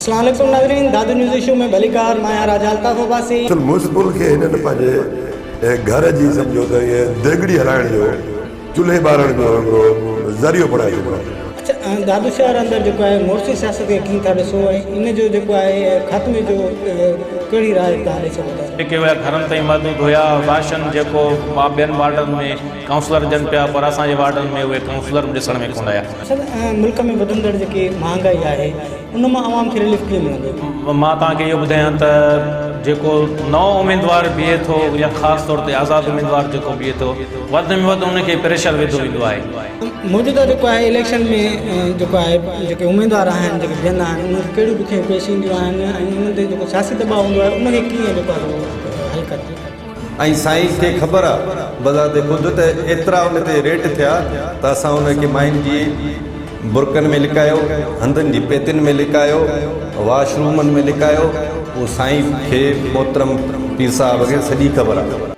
अस्सलाम वालेकुम नाज़रीन, दादू न्यूज़ शो में भलीकार माया राजा अल्ताफ़ अब्बासी। मुस्पुल के हिननि पंहिंजे घर जी सम्झो त इहे देगड़ी हलाइण जो चूल्हे ॿारण जो हिकिड़ो ज़रियो बणाए चुको आहे। अच्छा, दादू शहर अंदरि जेको आहे मोर्सी सियासत खे कीअं था ॾिसो ऐं इन जो जेको आहे ख़ात्मे जो कहिड़ी राय तव्हां ॾेई सघो था? जेके उहे घरनि ताईं महदूद हुया राशन जेको ॿियनि वार्डनि में काउंसलर ॾियनि पिया, पर असांजे वार्डनि में उहे काउंसलर बि ॾिसण में कोन आया। मुल्क में वधंदड़ जेकी महांगाई आहे उन मां आवाम खे रिलीफ कीअं मिलंदो? मां तव्हांखे इहो ॿुधायां त जेको नओं उमेदवार बीहे थो या ख़ासि तौर ते आज़ादु उमेदवार जेको बीहे थो, वधि में वधि उनखे प्रेशर विधो वेंदो आहे। मौजूदा जेको आहे इलेक्शन में जेको आहे जेके उमेदवार आहिनि जेके बीहंदा आहिनि उन्हनि खे कहिड़ियूं ॾुखियूं पेश ईंदियूं आहिनि ऐं उन्हनि ते जेको सियासी दबाव हूंदो आहे उनखे कीअं जेको आहे हल कंदी? ऐं साईं खे ख़बर आहे बज़ाते ख़ुदि त एतिरा उन ते रेट थिया त असां उनखे माइन जी बुरकनि में लिकायो, हंधनि जी पेतियुनि में लिकायो, वॉशरूमनि में लिकायो। उहो साईं खे मोहतरम पीर साहिब खे सॼी ख़बर आहे।